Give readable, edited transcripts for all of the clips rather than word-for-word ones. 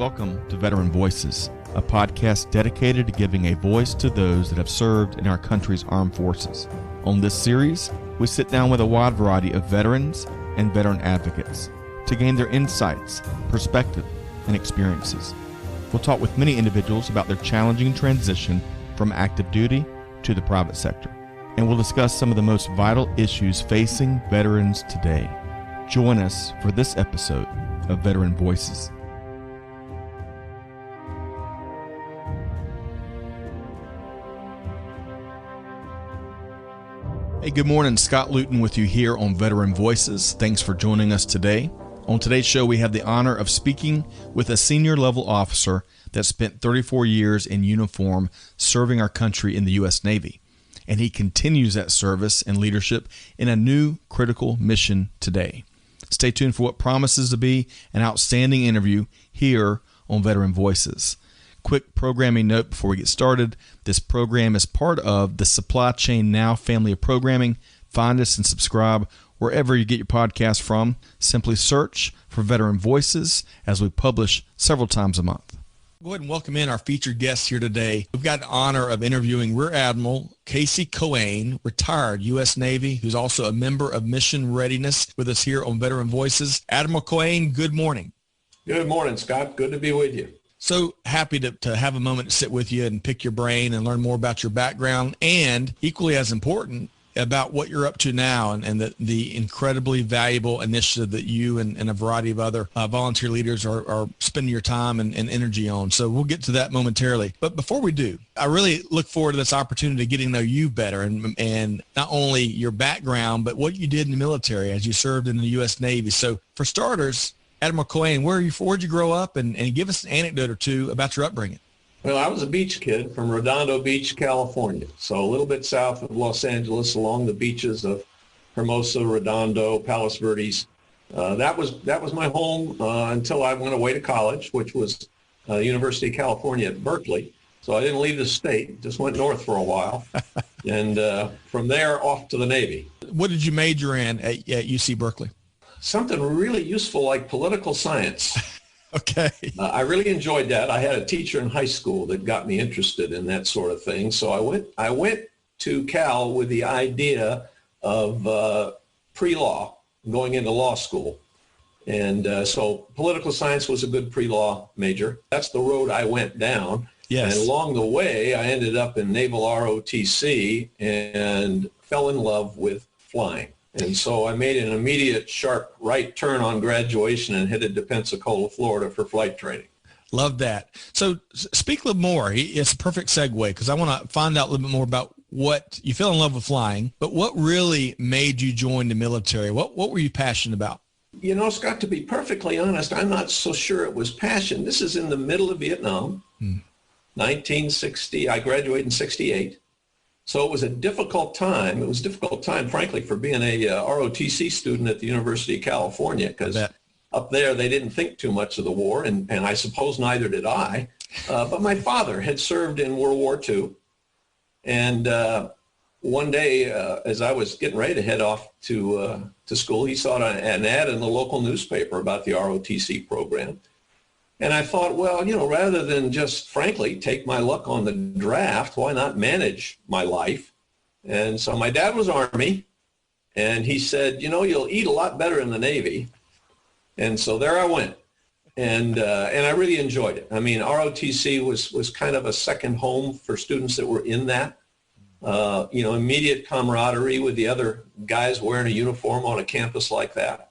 Welcome to Veteran Voices, a podcast dedicated to giving a voice to those that have served in our country's armed forces. On this series, we sit down with a wide variety of veterans and veteran advocates to gain their insights, perspective, and experiences. We'll talk with many individuals about their challenging transition from active duty to the private sector, and we'll discuss some of the most vital issues facing veterans today. Join us for this episode of Veteran Voices. Hey, good morning. Scott Luton with you here on Veteran Voices. Thanks for joining us today. On today's show, we have the honor of speaking with a senior level officer that spent 34 years in uniform serving our country in the U.S. Navy. And he continues that service and leadership in a new critical mission today. Stay tuned for what promises to be an outstanding interview here on Veteran Voices. Quick programming note before we get started. This program is part of the Supply Chain Now family of programming. Find us and subscribe wherever you get your podcast from. Simply search for Veteran Voices as we publish several times a month. Go ahead and welcome in our featured guests here today. We've got the honor of interviewing Rear Admiral Casey Coane, retired U.S. Navy, who's also a member of Mission Readiness, with us here on Veteran Voices. Admiral Coane, good morning. Good morning, Scott. Good to be with you. So happy to have a moment to sit with you and pick your brain and learn more about your background, and equally as important, about what you're up to now and the incredibly valuable initiative that you and a variety of other volunteer leaders are spending your time and energy on. So we'll get to that momentarily. But before we do, I really look forward to this opportunity to getting to know you better and not only your background, but what you did in the military as you served in the U.S. Navy. So for starters, Admiral Coane, where'd you grow up, and give us an anecdote or two about your upbringing? Well, I was a beach kid from Redondo Beach, California, so a little bit south of Los Angeles, along the beaches of Hermosa, Redondo, Palos Verdes. That was my home until I went away to college, which was University of California at Berkeley. So I didn't leave the state, just went north for a while, and from there off to the Navy. What did you major in at UC Berkeley? Something really useful like political science. Okay. I really enjoyed that. I had a teacher in high school that got me interested in that sort of thing. So I went to Cal with the idea of pre-law, going into law school. And so political science was a good pre-law major. That's the road I went down. Yes. And along the way, I ended up in naval ROTC and fell in love with flying. And so I made an immediate sharp right turn on graduation and headed to Pensacola, Florida for flight training. Love that. So speak a little more. It's a perfect segue because I want to find out a little bit more about what you fell in love with flying, but what really made you join the military? What were you passionate about? You know, Scott, to be perfectly honest, I'm not so sure it was passion. This is in the middle of Vietnam, 1960. I graduated in 68. So it was a difficult time. It was a difficult time, frankly, for being a ROTC student at the University of California, because up there they didn't think too much of the war, and I suppose neither did I. But my father had served in World War II, and one day, as I was getting ready to head off to school, he saw an ad in the local newspaper about the ROTC program. And I thought, well, you know, rather than just, frankly, take my luck on the draft, why not manage my life? And so my dad was Army, and he said, you know, you'll eat a lot better in the Navy. And so there I went, and I really enjoyed it. I mean, ROTC was kind of a second home for students that were in that. You know, immediate camaraderie with the other guys wearing a uniform on a campus like that.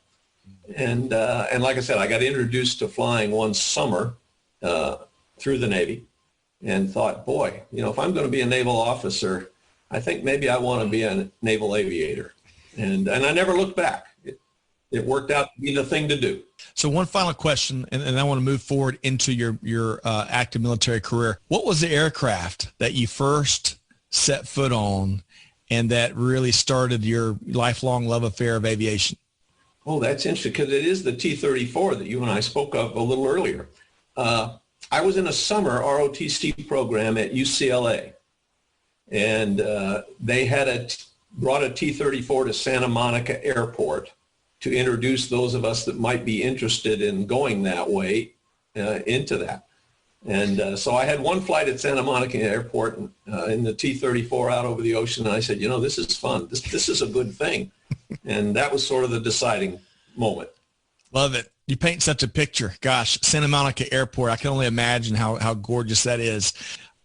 And like I said, I got introduced to flying one summer through the Navy and thought, boy, you know, if I'm going to be a naval officer, I think maybe I want to be a naval aviator. And I never looked back. It worked out to be the thing to do. So one final question, and I want to move forward into your active military career. What was the aircraft that you first set foot on and that really started your lifelong love affair of aviation? Oh, that's interesting, because it is the T-34 that you and I spoke of a little earlier. I was in a summer ROTC program at UCLA, and they had brought a T-34 to Santa Monica Airport to introduce those of us that might be interested in going that way into that. And so I had one flight at Santa Monica Airport in the T-34 out over the ocean. And I said, this is fun. This is a good thing. And that was sort of the deciding moment. Love it. You paint such a picture. Gosh, Santa Monica Airport. I can only imagine how gorgeous that is.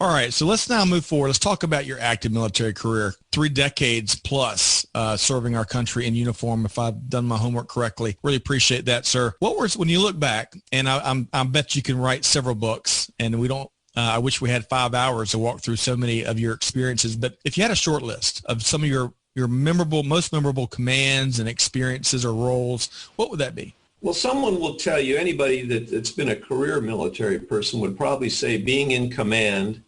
All right, so let's now move forward. Let's talk about your active military career. 3 decades plus serving our country in uniform, if I've done my homework correctly. Really appreciate that, sir. When you look back, and I bet you can write several books, and we don't, I wish we had 5 hours to walk through so many of your experiences, but if you had a short list of some of your most memorable commands and experiences or roles, what would that be? Well, someone will tell you, anybody that's been a career military person would probably say being in command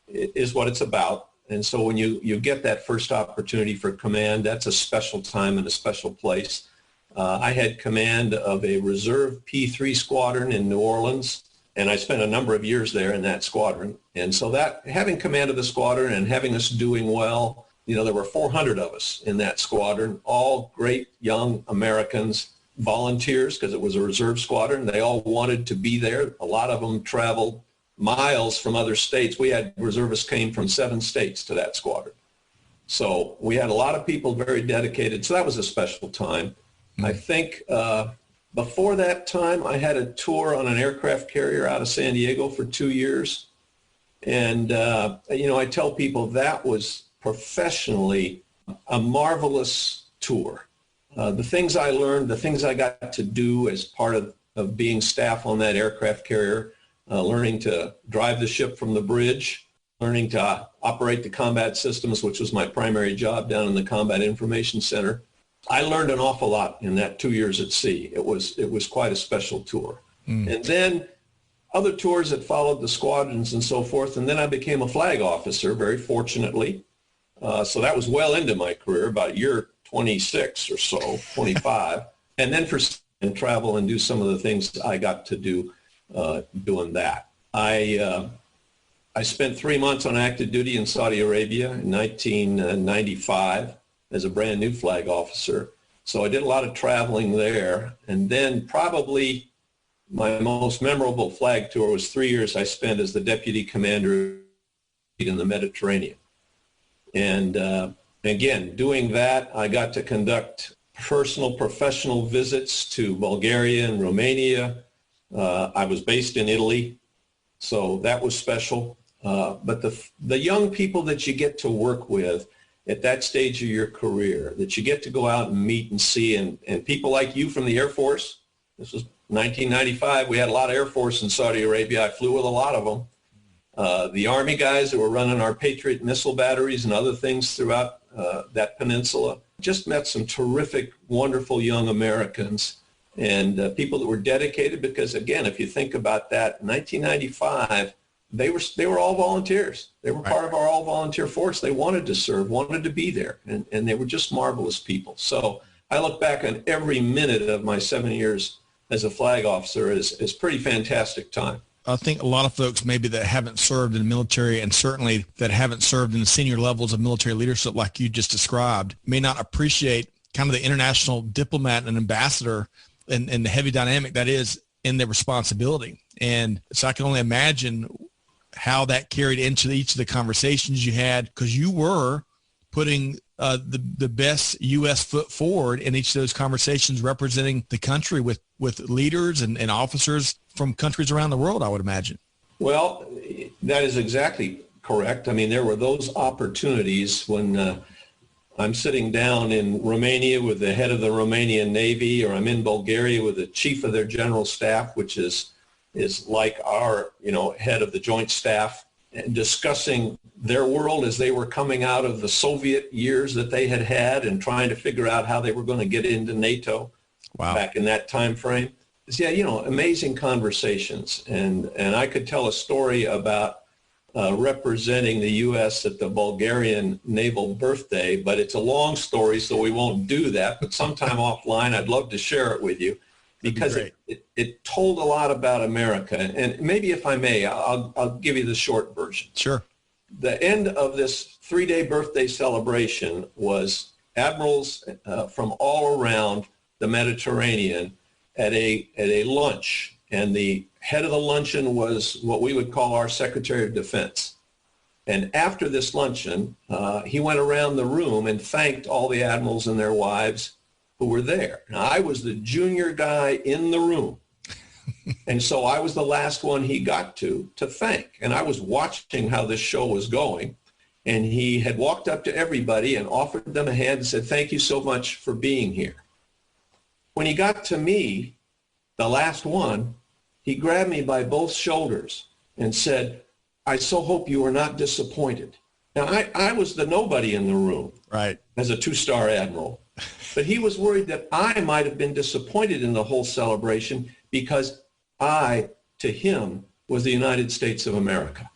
is what it's about. And so when you get that first opportunity for command, that's a special time and a special place. I had command of a reserve P-3 squadron in New Orleans, and I spent a number of years there in that squadron. And so that having command of the squadron and having us doing well, there were 400 of us in that squadron, all great young Americans, volunteers, because it was a reserve squadron. They all wanted to be there. A lot of them traveled miles from other states. We had reservists came from 7 states to that squadron. So we had a lot of people very dedicated. So that was a special time. Mm-hmm. I think before that time, I had a tour on an aircraft carrier out of San Diego for 2 years. And, I tell people that was professionally a marvelous tour. The things I learned, the things I got to do as part of being staff on that aircraft carrier, learning to drive the ship from the bridge, learning to operate the combat systems, which was my primary job down in the Combat Information Center. I learned an awful lot in that 2 years at sea. It was quite a special tour. Mm. And then other tours that followed the squadrons and so forth, and then I became a flag officer, very fortunately. So that was well into my career, about year 26 or so, 25. And then and travel and do some of the things I got to do doing that. I spent 3 months on active duty in Saudi Arabia in 1995 as a brand new flag officer. So I did a lot of traveling there. And then probably my most memorable flag tour was 3 years I spent as the deputy commander in the Mediterranean. And again, doing that, I got to conduct personal professional visits to Bulgaria and Romania. I was based in Italy, so that was special. But the young people that you get to work with at that stage of your career, that you get to go out and meet and see, and people like you from the Air Force, this was 1995, we had a lot of Air Force in Saudi Arabia. I flew with a lot of them. The Army guys that were running our Patriot missile batteries and other things throughout that peninsula. Just met some terrific, wonderful young Americans and people that were dedicated because, again, if you think about that, 1995, they were all volunteers. They were part of our all-volunteer force. They wanted to serve, wanted to be there, and they were just marvelous people. So I look back on every minute of my 7 years as a flag officer as pretty fantastic time. I think a lot of folks maybe that haven't served in the military and certainly that haven't served in the senior levels of military leadership like you just described may not appreciate kind of the international diplomat and ambassador and the heavy dynamic that is in their responsibility. And so I can only imagine how that carried into each of the conversations you had, because you were putting the best U.S. foot forward in each of those conversations, representing the country with leaders and officers from countries around the world, I would imagine. Well, that is exactly correct. I mean, there were those opportunities when I'm sitting down in Romania with the head of the Romanian Navy, or I'm in Bulgaria with the chief of their general staff, which is like our, head of the joint staff, and discussing their world as they were coming out of the Soviet years that they had and trying to figure out how they were going to get into NATO. Wow. Back in that time frame. Yeah, amazing conversations. And I could tell a story about representing the U.S. at the Bulgarian naval birthday, but it's a long story, so we won't do that. But sometime offline, I'd love to share it with you, because it told a lot about America. And maybe if I may, I'll give you the short version. Sure. The end of this 3-day birthday celebration was admirals from all around the Mediterranean at a lunch, and the head of the luncheon was what we would call our Secretary of Defense. And after this luncheon, he went around the room and thanked all the admirals and their wives who were there. Now, I was the junior guy in the room. And so I was the last one he got to thank. And I was watching how this show was going. And he had walked up to everybody and offered them a hand and said, "Thank you so much for being here." When he got to me, the last one, he grabbed me by both shoulders and said, "I so hope you are not disappointed." Now, I was the nobody in the room, right, as a two-star admiral. But he was worried that I might have been disappointed in the whole celebration because I, to him, was the United States of America.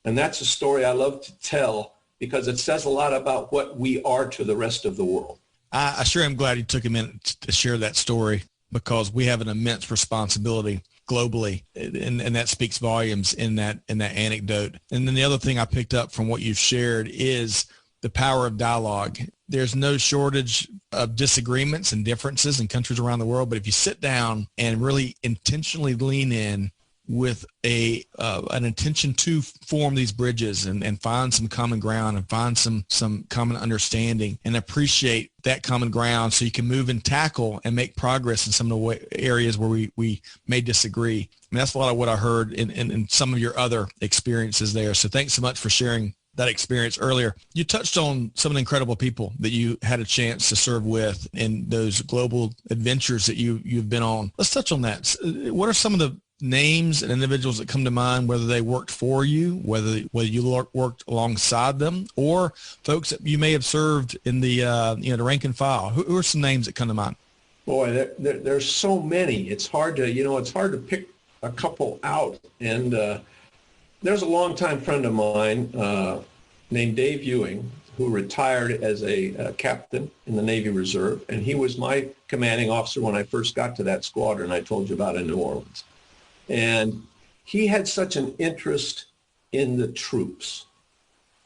And that's a story I love to tell because it says a lot about what we are to the rest of the world. I sure am glad you took a minute to share that story, because we have an immense responsibility globally, and that speaks volumes in that anecdote. And then the other thing I picked up from what you've shared is the power of dialogue. There's no shortage of disagreements and differences in countries around the world, but if you sit down and really intentionally lean in with an intention to form these bridges and find some common ground and find some common understanding and appreciate that common ground so you can move and tackle and make progress in some of the areas where we may disagree. I mean, that's a lot of what I heard in some of your other experiences there. So thanks so much for sharing that experience earlier. You touched on some of the incredible people that you had a chance to serve with in those global adventures that you've been on. Let's touch on that. What are some of the names and individuals that come to mind, whether they worked for you, whether you worked alongside them, or folks that you may have served in the the rank and file? Who are some names that come to mind? Boy, there's so many. It's hard to pick a couple out. And there's a longtime friend of mine named Dave Ewing, who retired as a captain in the Navy Reserve, and he was my commanding officer when I first got to that squadron I told you about in New Orleans. And he had such an interest in the troops.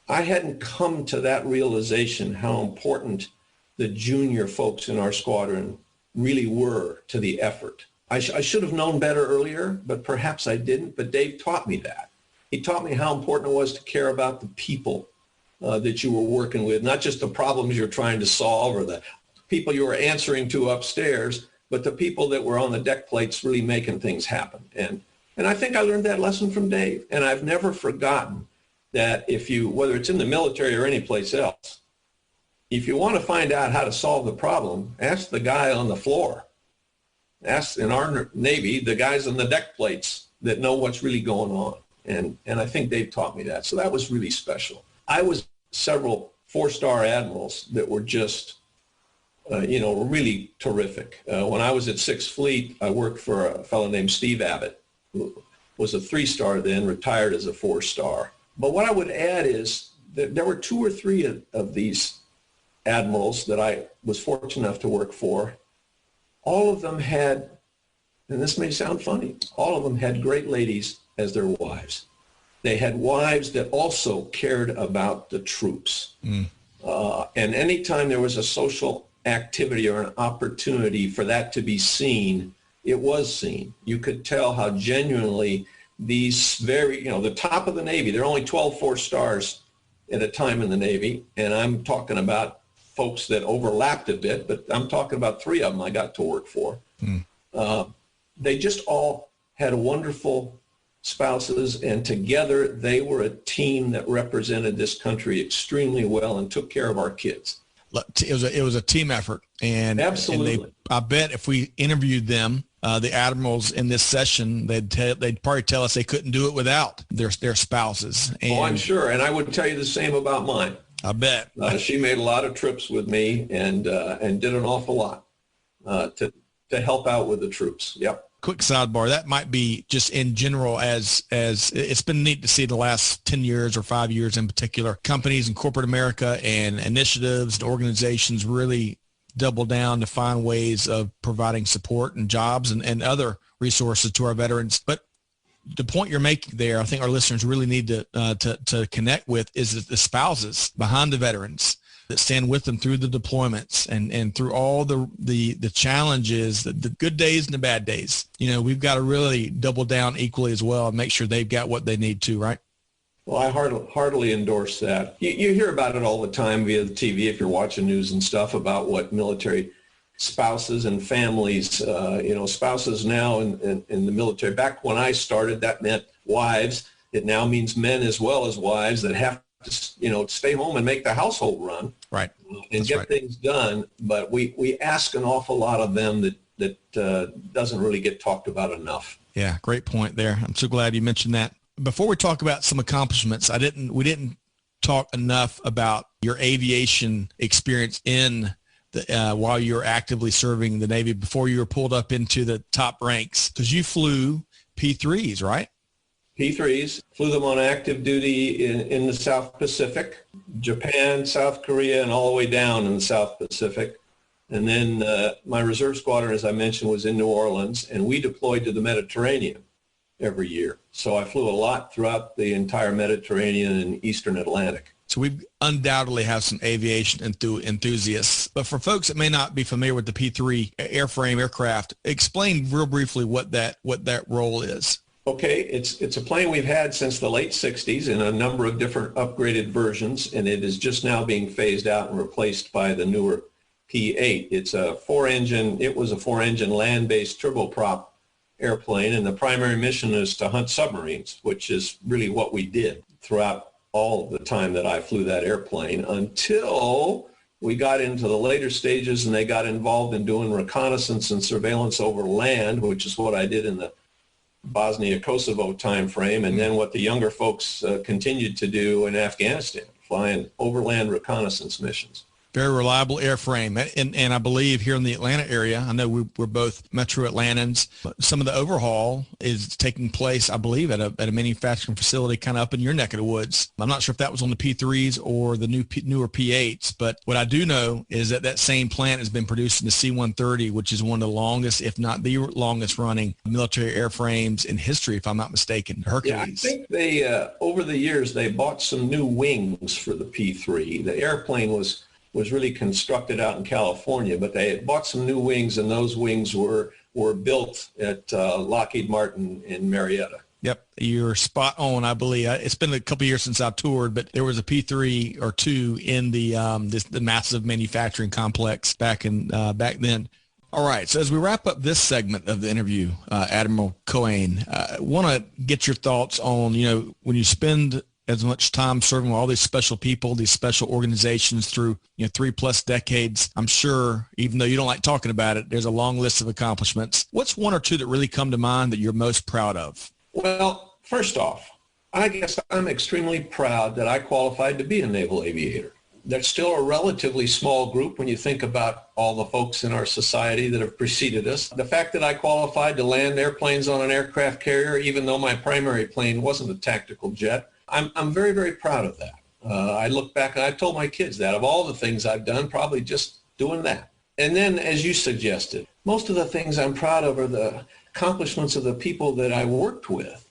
I hadn't come to that realization how important the junior folks in our squadron really were to the effort. I should have known better earlier, but perhaps I didn't. But Dave taught me that. He taught me how important it was to care about the people that you were working with, not just the problems you're trying to solve or the people you were answering to upstairs, but the people that were on the deck plates really making things happen. And I think I learned that lesson from Dave. And I've never forgotten that whether it's in the military or any place else, if you want to find out how to solve the problem, ask the guy on the floor. Ask, in our Navy, the guys on the deck plates that know what's really going on. And I think Dave taught me that. So that was really special. I was several four-star admirals that were just really terrific. When I was at 6th Fleet, I worked for a fellow named Steve Abbott, who was a 3-star then, retired as a 4-star. But what I would add is that there were 2 or 3 of these admirals that I was fortunate enough to work for. All of them had, and this may sound funny, all of them had great ladies as their wives. They had wives that also cared about the troops. And anytime there was a social activity or an opportunity for that to be seen, it was seen. You could tell how genuinely these the top of the Navy, there are only 12 4-stars at a time in the Navy, and I'm talking about folks that overlapped a bit, but I'm talking about 3 of them I got to work for. They just all had wonderful spouses, and together they were a team that represented this country extremely well and took care of our kids. It was a team effort, and absolutely. I bet if we interviewed them, the admirals in this session, they'd probably tell us they couldn't do it without their spouses. And I'm sure, and I would tell you the same about mine. I bet. She made a lot of trips with me and did an awful lot to help out with the troops. Yep. Quick sidebar, that might be just in general, as it's been neat to see the last 10 years or 5 years in particular, companies in corporate America and initiatives and organizations really double down to find ways of providing support and jobs and other resources to our veterans. But the point you're making there, I think our listeners really need to connect with, is the spouses behind the veterans that stand with them through the deployments and through all the challenges, the good days and the bad days. You know, we've got to really double down equally as well and make sure they've got what they need to, right? Well, I heartily endorse that. You hear about it all the time via the TV if you're watching news and stuff about what military spouses and families, spouses now in the military. Back when I started, that meant wives. It now means men as well as wives that have to, stay home and make the household run, right, and get things done. But we ask an awful lot of them that doesn't really get talked about enough. Yeah, great point there. I'm so glad you mentioned that. Before we talk about some accomplishments, we didn't talk enough about your aviation experience in the while you were actively serving the Navy before you were pulled up into the top ranks, because you flew P3s, right? P3s, flew them on active duty in the South Pacific, Japan, South Korea, and all the way down in the South Pacific. And then my reserve squadron, as I mentioned, was in New Orleans, and we deployed to the Mediterranean every year. So I flew a lot throughout the entire Mediterranean and Eastern Atlantic. So we undoubtedly have some aviation enthusiasts. But for folks that may not be familiar with the P3 airframe aircraft, explain real briefly what that role is. Okay, it's a plane we've had since the late 60s in a number of different upgraded versions, and it is just now being phased out and replaced by the newer P8. It was a four-engine land-based turboprop airplane, and the primary mission is to hunt submarines, which is really what we did throughout all of the time that I flew that airplane, until we got into the later stages and they got involved in doing reconnaissance and surveillance over land, which is what I did in the Bosnia-Kosovo timeframe, and then what the younger folks continued to do in Afghanistan, flying overland reconnaissance missions. Very reliable airframe. And I believe here in the Atlanta area, I know we're both Metro Atlantans, but some of the overhaul is taking place, I believe, at a manufacturing facility kind of up in your neck of the woods. I'm not sure if that was on the P3s or the newer P8s, but what I do know is that same plant has been producing the C-130, which is one of the longest, if not the longest running military airframes in history, if I'm not mistaken, Hercules. Yeah, I think they, over the years, they bought some new wings for the P3. The airplane was really constructed out in California, but they had bought some new wings, and those wings were built at Lockheed Martin in Marietta. Yep, you're spot on, I believe. It's been a couple of years since I toured, but there was a P3 or 2 in the massive manufacturing complex back then. All right, so as we wrap up this segment of the interview, Admiral Coane, I want to get your thoughts on, when you spend as much time serving with all these special people, these special organizations through 3+ decades. I'm sure, even though you don't like talking about it, there's a long list of accomplishments. What's one or two that really come to mind that you're most proud of? Well, first off, I guess I'm extremely proud that I qualified to be a naval aviator. There's still a relatively small group when you think about all the folks in our society that have preceded us. The fact that I qualified to land airplanes on an aircraft carrier, even though my primary plane wasn't a tactical jet, I'm very, very proud of that. I look back and I told my kids that of all the things I've done, probably just doing that. And then, as you suggested, most of the things I'm proud of are the accomplishments of the people that I worked with.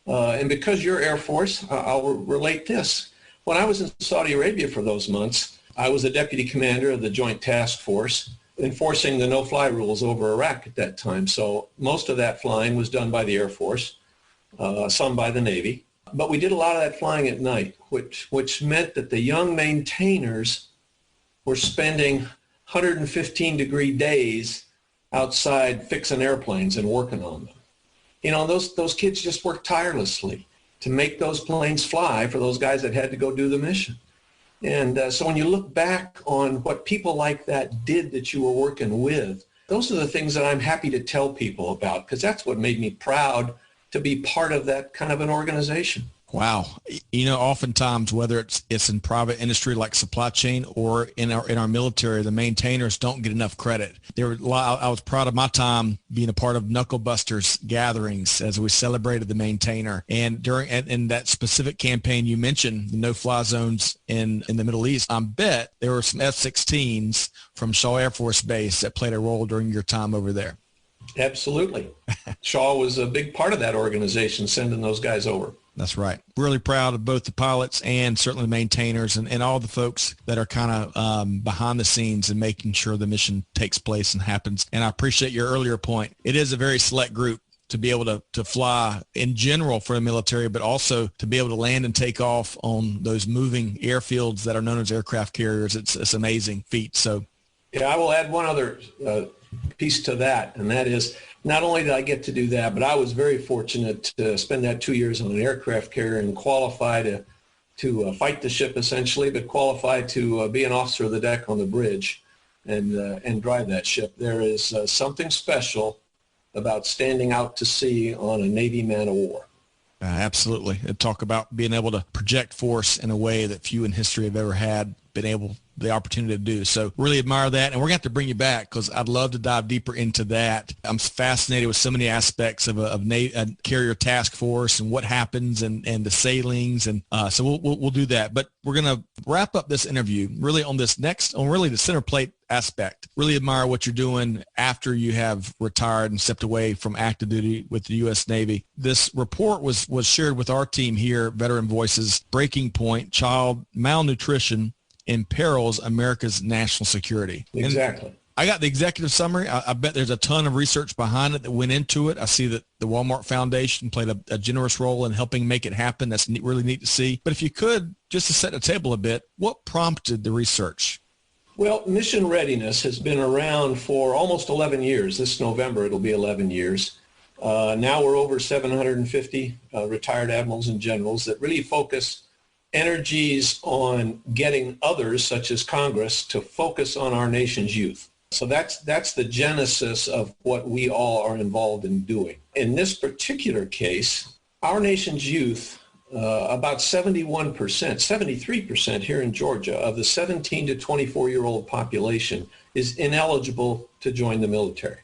And because you're Air Force, I'll relate this. When I was in Saudi Arabia for those months, I was a deputy commander of the Joint Task Force enforcing the no-fly rules over Iraq at that time. So most of that flying was done by the Air Force, some by the Navy. But we did a lot of that flying at night, which meant that the young maintainers were spending 115-degree days outside fixing airplanes and working on them. Those kids just worked tirelessly to make those planes fly for those guys that had to go do the mission. And so when you look back on what people like that did that you were working with, those are the things that I'm happy to tell people about, because that's what made me proud to be part of that kind of an organization. Wow. Oftentimes, whether it's in private industry like supply chain or in our military, the maintainers don't get enough credit. I was proud of my time being a part of Knuckle Busters gatherings as we celebrated the maintainer. And in that specific campaign you mentioned, the no-fly zones in the Middle East, I bet there were some F-16s from Shaw Air Force Base that played a role during your time over there. Absolutely. Shaw was a big part of that organization, sending those guys over. That's right. Really proud of both the pilots and certainly the maintainers and all the folks that are kind of behind the scenes and making sure the mission takes place and happens. And I appreciate your earlier point. It is a very select group to be able to fly in general for the military, but also to be able to land and take off on those moving airfields that are known as aircraft carriers. It's an amazing feat. So, yeah, I will add one other piece to that, and that is not only did I get to do that, but I was very fortunate to spend that 2 years on an aircraft carrier and qualify to fight the ship essentially, but qualify to be an officer of the deck on the bridge and drive that ship. There is something special about standing out to sea on a Navy man of war. Absolutely. And talk about being able to project force in a way that few in history have ever had the opportunity to do. So really admire that. And we're going to have to bring you back because I'd love to dive deeper into that. I'm fascinated with so many aspects of a carrier task force and what happens and the sailings. And so we'll do that. But we're going to wrap up this interview really on this next, on really the center plate aspect. Really admire what you're doing after you have retired and stepped away from active duty with the U.S. Navy. This report was shared with our team here, Veteran Voices, Breaking Point, Child Malnutrition Imperils America's National Security. Exactly. And I got the executive summary. I bet there's a ton of research behind it that went into it. I see that the Walmart Foundation played a generous role in helping make it happen. That's really neat to see. But if you could, just to set the table a bit, what prompted the research? Well, Mission Readiness has been around for almost 11 years. This November, it'll be 11 years. Now we're over 750 retired admirals and generals that really focus energies on getting others, such as Congress, to focus on our nation's youth. So that's the genesis of what we all are involved in doing. In this particular case, our nation's youth, about 71%, 73% here in Georgia of the 17 to 24-year-old population is ineligible to join the military.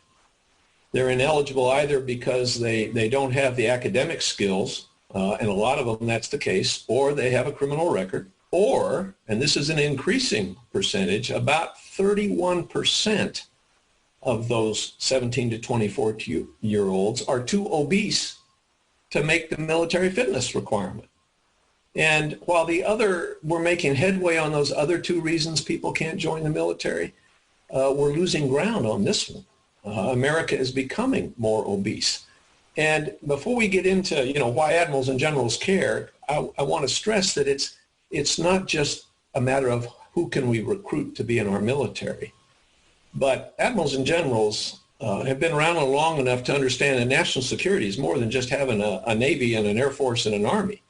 They're ineligible either because they don't have the academic skills, and a lot of them that's the case, or they have a criminal record, or, and this is an increasing percentage, about 31% of those 17 to 24-year-olds are too obese to make the military fitness requirement. And while we're making headway on those other two reasons people can't join the military, we're losing ground on this one. America is becoming more obese. And before we get into, why admirals and generals care, I want to stress that it's not just a matter of who can we recruit to be in our military, but admirals and generals have been around long enough to understand that national security is more than just having a Navy and an Air Force and an Army.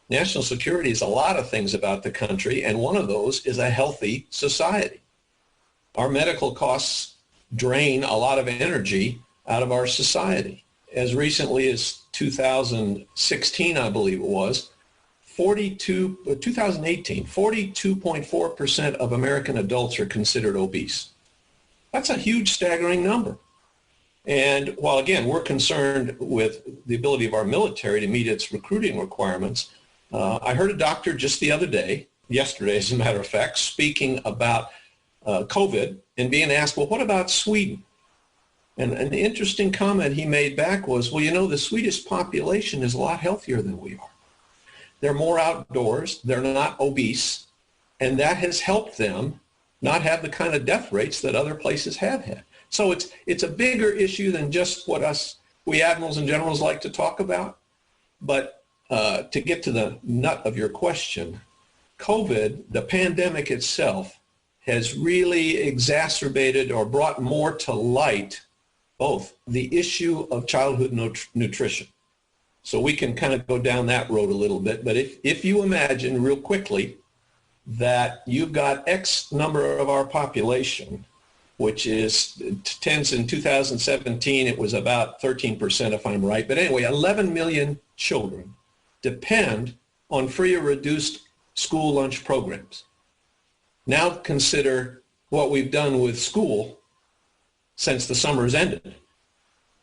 National security is a lot of things about the country, and one of those is a healthy society. Our medical costs drain a lot of energy out of our society. As recently as 2016, I believe it was, 2018, 42.4% of American adults are considered obese. That's a huge, staggering number. And while, again, we're concerned with the ability of our military to meet its recruiting requirements, I heard a doctor just the other day, yesterday as a matter of fact, speaking about COVID and being asked, well, what about Sweden? And an interesting comment he made back was, well, the Swedish population is a lot healthier than we are. They're more outdoors, they're not obese, and that has helped them not have the kind of death rates that other places have had. So it's a bigger issue than just what we admirals and generals like to talk about. But to get to the nut of your question, COVID, the pandemic itself, has really exacerbated or brought more to light both the issue of childhood nutrition. So we can kind of go down that road a little bit. But if you imagine real quickly that you've got X number of our population, which is tends in 2017, it was about 13%, if I'm right. But anyway, 11 million children depend on free or reduced school lunch programs. Now consider what we've done with school since the summer's ended.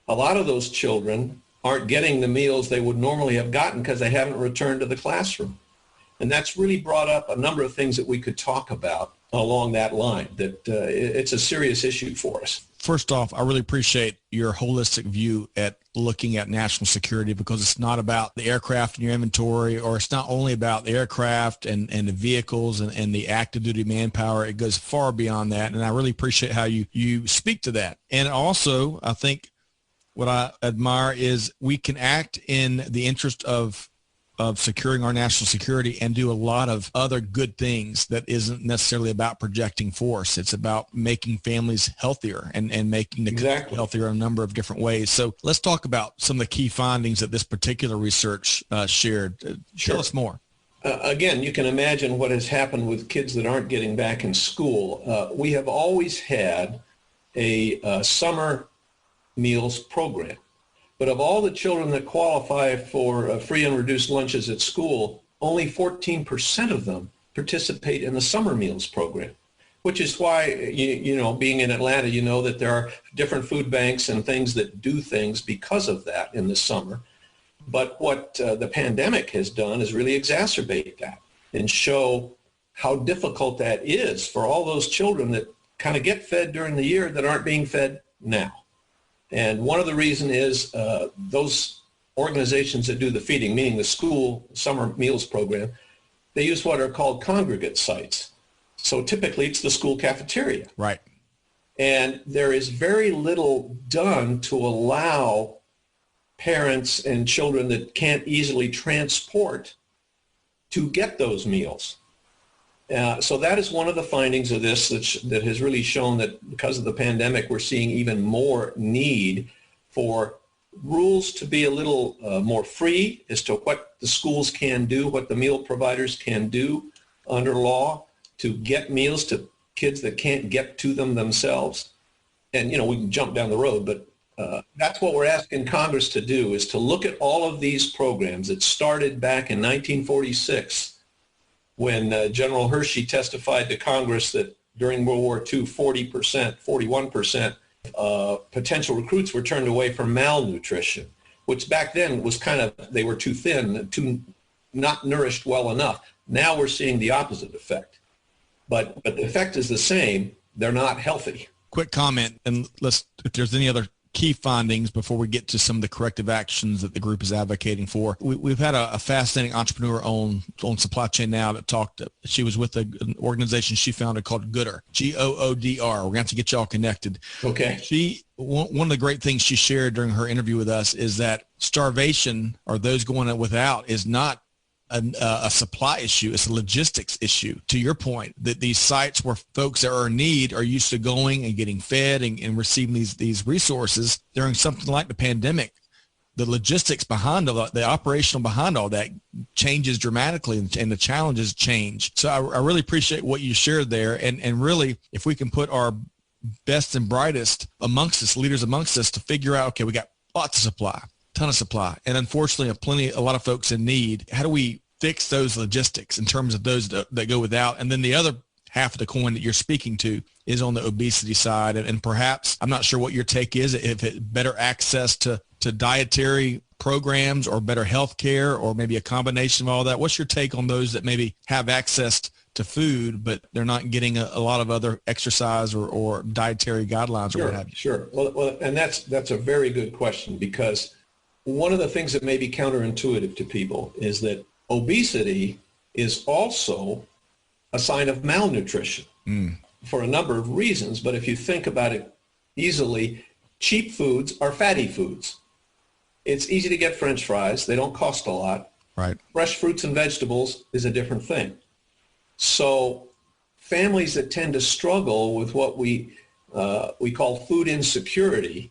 A lot of those children aren't getting the meals they would normally have gotten because they haven't returned to the classroom. And that's really brought up a number of things that we could talk about along that line, that it's a serious issue for us. First off, I really appreciate your holistic view at looking at national security, because it's not about the aircraft in your inventory, or it's not only about the aircraft and the vehicles and the active duty manpower. It goes far beyond that. And I really appreciate how you speak to that. And also, I think what I admire is we can act in the interest of securing our national security and do a lot of other good things that isn't necessarily about projecting force. It's about making families healthier and making the country healthier in a number of different ways. So let's talk about some of the key findings that this particular research shared. Tell us more. Again, you can imagine what has happened with kids that aren't getting back in school. We have always had a summer meals program. But of all the children that qualify for free and reduced lunches at school, only 14% of them participate in the summer meals program, which is why, you know, being in Atlanta, you know that there are different food banks and things that do things because of that in the summer. But what the pandemic has done is really exacerbate that and show how difficult that is for all those children that kind of get fed during the year that aren't being fed now. And one of the reasons is those organizations that do the feeding, meaning the school summer meals program, they use what are called congregate sites. So typically it's the school cafeteria. Right. And there is very little done to allow parents and children that can't easily transport to get those meals. So that is one of the findings of this that has really shown that because of the pandemic, we're seeing even more need for rules to be a little more free as to what the schools can do, what the meal providers can do under law to get meals to kids that can't get to them themselves. And, you know, we can jump down the road, but that's what we're asking Congress to do, is to look at all of these programs that started back in 1946 when General Hershey testified to Congress that during World War II, 41% potential recruits were turned away for malnutrition, which back then was kind of, they were too thin, too not nourished well enough. Now we're seeing the opposite effect. But the effect is the same. They're not healthy. Quick comment, and if there's any other key findings before we get to some of the corrective actions that the group is advocating for. We've had a fascinating entrepreneur on Supply Chain Now that talked. She was with an organization she founded called Goodr, Goodr. We're going to have to get y'all connected. Okay. One of the great things she shared during her interview with us is that starvation, or those going without, is not a supply issue. It's a logistics issue. To your point, that these sites where folks that are in need are used to going and getting fed and receiving these resources during something like the pandemic, the logistics behind all that, the operational behind all that changes dramatically, and the challenges change. So I really appreciate what you shared there. And really, if we can put our best and brightest amongst us, leaders amongst us, to figure out, okay, we got lots of supply, ton of supply, and unfortunately a lot of folks in need. How do we fix those logistics in terms of those that go without? And then the other half of the coin that you're speaking to is on the obesity side. And perhaps, I'm not sure what your take is, if it better access to dietary programs or better health care, or maybe a combination of all that. What's your take on those that maybe have access to food, but they're not getting a lot of other exercise or dietary guidelines or what have you? Sure. Well, and that's a very good question, because one of the things that may be counterintuitive to people is that obesity is also a sign of malnutrition for a number of reasons. But if you think about it easily, cheap foods are fatty foods. It's easy to get French fries. They don't cost a lot. Right. Fresh fruits and vegetables is a different thing. So families that tend to struggle with what we call food insecurity.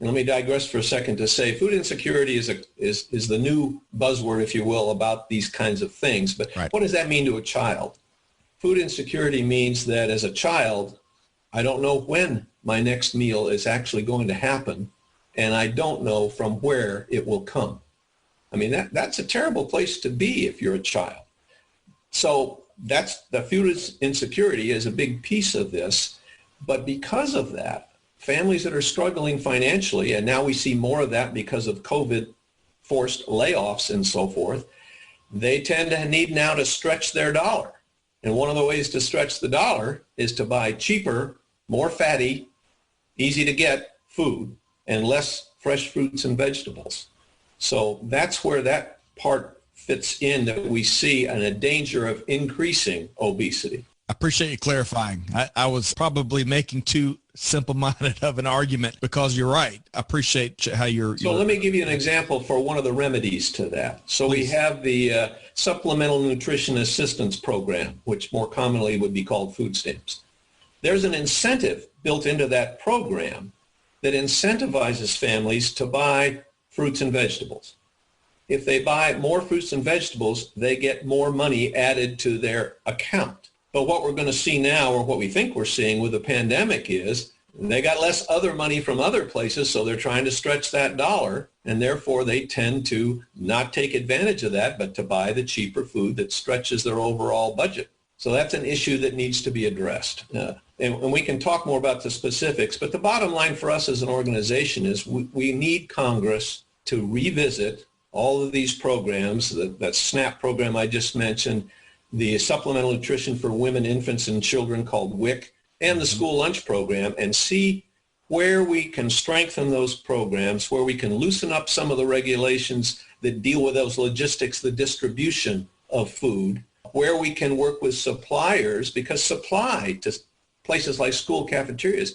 And let me digress for a second to say food insecurity is the new buzzword, if you will, about these kinds of things. But What does that mean to a child? Food insecurity means that as a child, I don't know when my next meal is actually going to happen, and I don't know from where it will come. I mean, that's a terrible place to be if you're a child. So the food insecurity is a big piece of this. But because of that, families that are struggling financially, and now we see more of that because of COVID forced layoffs and so forth, they tend to need now to stretch their dollar. And one of the ways to stretch the dollar is to buy cheaper, more fatty, easy to get food and less fresh fruits and vegetables. So that's where that part fits in, that we see a danger of increasing obesity. I appreciate you clarifying. I was probably making too simple-minded of an argument, because you're right. I appreciate how you're... So let me give you an example for one of the remedies to that. So we have the Supplemental Nutrition Assistance Program, which more commonly would be called food stamps. There's an incentive built into that program that incentivizes families to buy fruits and vegetables. If they buy more fruits and vegetables, they get more money added to their account. But what we're going to see now, or what we think we're seeing with the pandemic, is they got less other money from other places, so they're trying to stretch that dollar, and therefore they tend to not take advantage of that, but to buy the cheaper food that stretches their overall budget. So that's an issue that needs to be addressed. And we can talk more about the specifics, but the bottom line for us as an organization is we need Congress to revisit all of these programs, that SNAP program I just mentioned, the Supplemental Nutrition for Women, Infants, and Children called WIC, and the school lunch program, and see where we can strengthen those programs, where we can loosen up some of the regulations that deal with those logistics, the distribution of food, where we can work with suppliers, because supply to places like school cafeterias,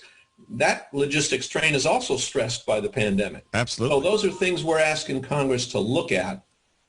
that logistics train is also stressed by the pandemic. Absolutely. So those are things we're asking Congress to look at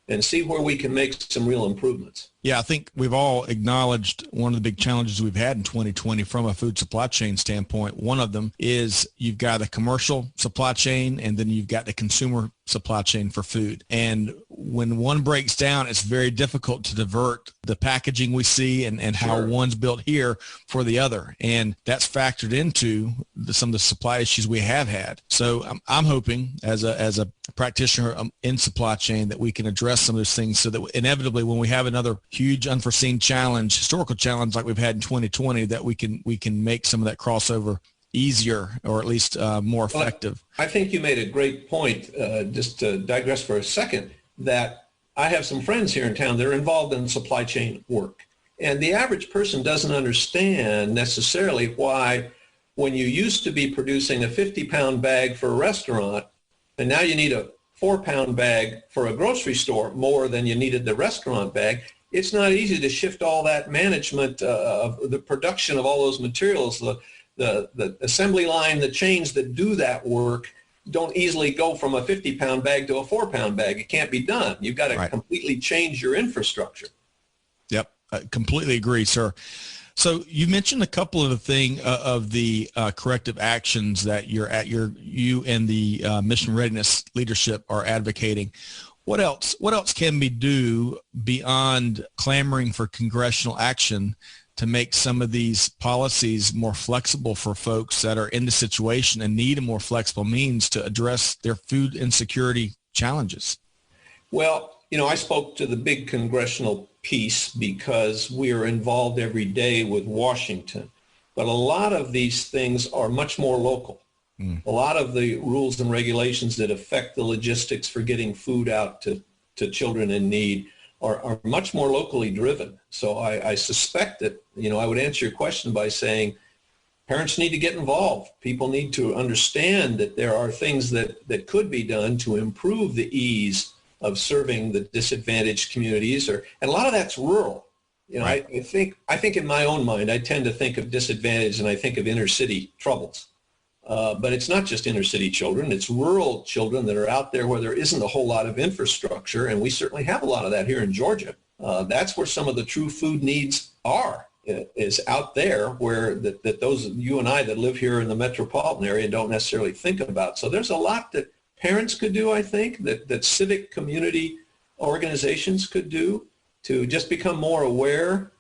and see where we can make some real improvements. Yeah, I think we've all acknowledged one of the big challenges we've had in 2020 from a food supply chain standpoint. One of them is you've got a commercial supply chain, and then you've got the consumer supply chain for food. And when one breaks down, it's very difficult to divert the packaging we see and how one's built here for the other. And that's factored into some of the supply issues we have had. So I'm hoping as a practitioner in supply chain that we can address some of those things, so that inevitably when we have another huge unforeseen challenge, historical challenge like we've had in 2020, that we can make some of that crossover easier, or at least more effective. Well, I think you made a great point, just to digress for a second, that I have some friends here in town that are involved in supply chain work. And the average person doesn't understand necessarily why, when you used to be producing a 50-pound bag for a restaurant, and now you need a 4-pound bag for a grocery store more than you needed the restaurant bag, it's not easy to shift all that management of the production of all those materials. The assembly line, the chains that do that work don't easily go from a 50-pound bag to a 4-pound bag. It can't be done. You've got to completely change your infrastructure. Yep, I completely agree, sir. So you mentioned a couple of the corrective actions that you and the Mission Readiness leadership are advocating. What else can we do beyond clamoring for congressional action to make some of these policies more flexible for folks that are in the situation and need a more flexible means to address their food insecurity challenges? Well, I spoke to the big congressional piece because we are involved every day with Washington. But a lot of these things are much more local. A lot of the rules and regulations that affect the logistics for getting food out to children in need are much more locally driven. So I suspect that, I would answer your question by saying parents need to get involved. People need to understand that there are things that could be done to improve the ease of serving the disadvantaged communities, and a lot of that's rural. I think in my own mind, I tend to think of disadvantage and I think of inner city troubles. But it's not just inner city children, it's rural children that are out there where there isn't a whole lot of infrastructure, and we certainly have a lot of that here in Georgia. That's where some of the true food needs are, is out there where that those you and I that live here in the metropolitan area don't necessarily think about. So there's a lot that parents could do, I think, that civic community organizations could do to just become more aware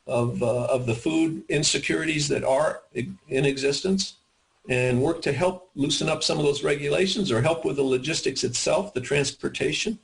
of the food insecurities that are in existence, and work to help loosen up some of those regulations, or help with the logistics itself, the transportation,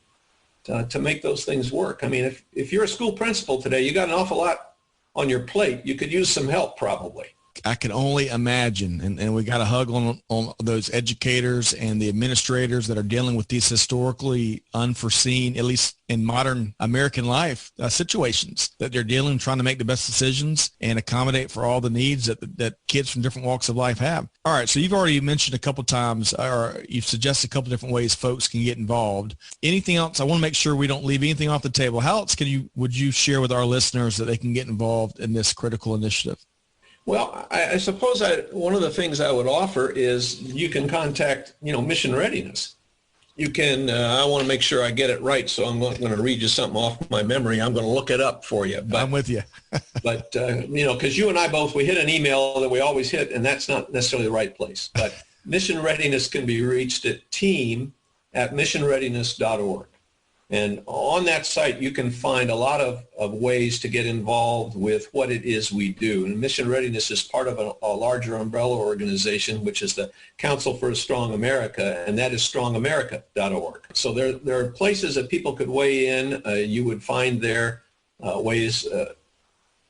to make those things work. I mean, if you're a school principal today, you got an awful lot on your plate. You could use some help probably. I can only imagine, and we got to hug on those educators and the administrators that are dealing with these historically unforeseen, at least in modern American life, situations that they're dealing, trying to make the best decisions and accommodate for all the needs that kids from different walks of life have. All right, so you've already mentioned a couple times, or you've suggested a couple different ways folks can get involved. Anything else? I want to make sure we don't leave anything off the table. How else would you share with our listeners that they can get involved in this critical initiative? Well, I suppose one of the things I would offer is you can contact, Mission Readiness. You can, I want to make sure I get it right, so I'm going to read you something off my memory. I'm going to look it up for you. I'm with you. But, because you and I both, we hit an email that we always hit, and that's not necessarily the right place. But Mission Readiness can be reached at team@missionreadiness.org. And on that site, you can find a lot of ways to get involved with what it is we do. And Mission Readiness is part of a larger umbrella organization, which is the Council for a Strong America, and that is strongamerica.org. So there are places that people could weigh in. You would find there ways,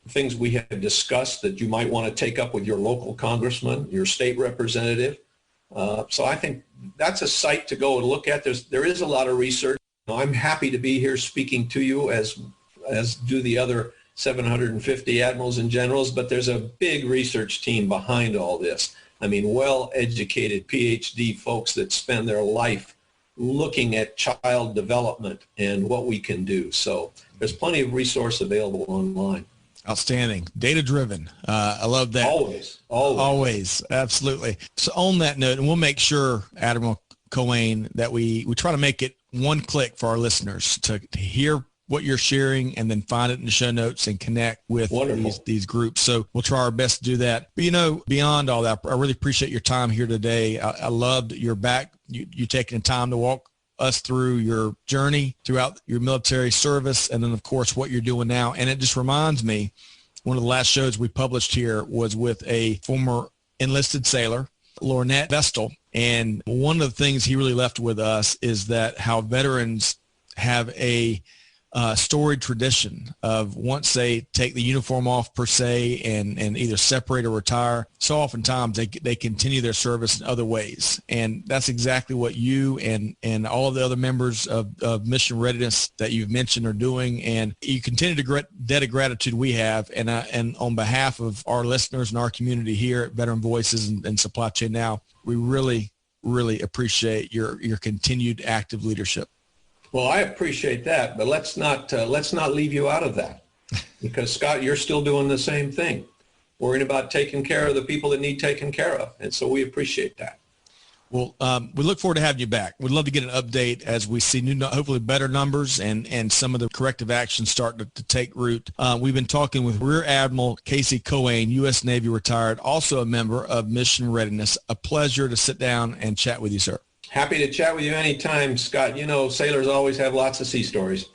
things we have discussed that you might want to take up with your local congressman, your state representative. So I think that's a site to go and look at. There is a lot of research. I'm happy to be here speaking to you as do the other 750 admirals and generals, but there's a big research team behind all this. I mean, well-educated PhD folks that spend their life looking at child development and what we can do. So there's plenty of resource available online. Outstanding. Data-driven. I love that. Always. Absolutely. So on that note, and we'll make sure, Admiral Coane, that we try to make it one click for our listeners to hear what you're sharing and then find it in the show notes and connect with these groups. So we'll try our best to do that. But, beyond all that, I really appreciate your time here today. I loved your you taking the time to walk us through your journey throughout your military service and then, of course, what you're doing now. And it just reminds me, one of the last shows we published here was with a former enlisted sailor, Lornette Vestal. And one of the things he really left with us is that how veterans have a storied tradition of once they take the uniform off per se and either separate or retire, so oftentimes they continue their service in other ways. And that's exactly what you and all of the other members of Mission Readiness that you've mentioned are doing. And you continue to debt of gratitude we have. And on behalf of our listeners and our community here at Veteran Voices and Supply Chain Now, we really, really appreciate your continued active leadership. Well, I appreciate that, but let's not leave you out of that, because Scott, you're still doing the same thing, worrying about taking care of the people that need taken care of, and so we appreciate that. Well, we look forward to having you back. We'd love to get an update as we see new, hopefully better numbers and some of the corrective actions start to take root. We've been talking with Rear Admiral Casey Coane, U.S. Navy retired, also a member of Mission Readiness. A pleasure to sit down and chat with you, sir. Happy to chat with you anytime, Scott. Sailors always have lots of sea stories.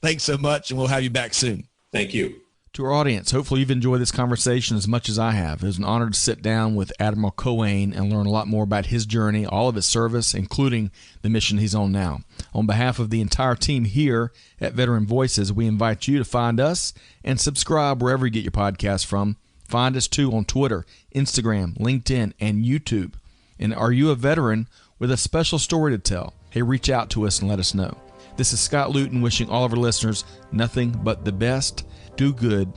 Thanks so much, and we'll have you back soon. Thank you. To our audience, hopefully you've enjoyed this conversation as much as I have. It was an honor to sit down with Admiral Coane and learn a lot more about his journey, all of his service, including the mission he's on now. On behalf of the entire team here at Veteran Voices, we invite you to find us and subscribe wherever you get your podcasts from. Find us too on Twitter, Instagram, LinkedIn, and YouTube. And are you a veteran with a special story to tell? Hey, reach out to us and let us know. This is Scott Luton wishing all of our listeners nothing but the best. Do good,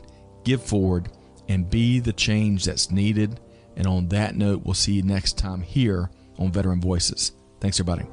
give forward, and be the change that's needed. And on that note, we'll see you next time here on Veteran Voices. Thanks, everybody.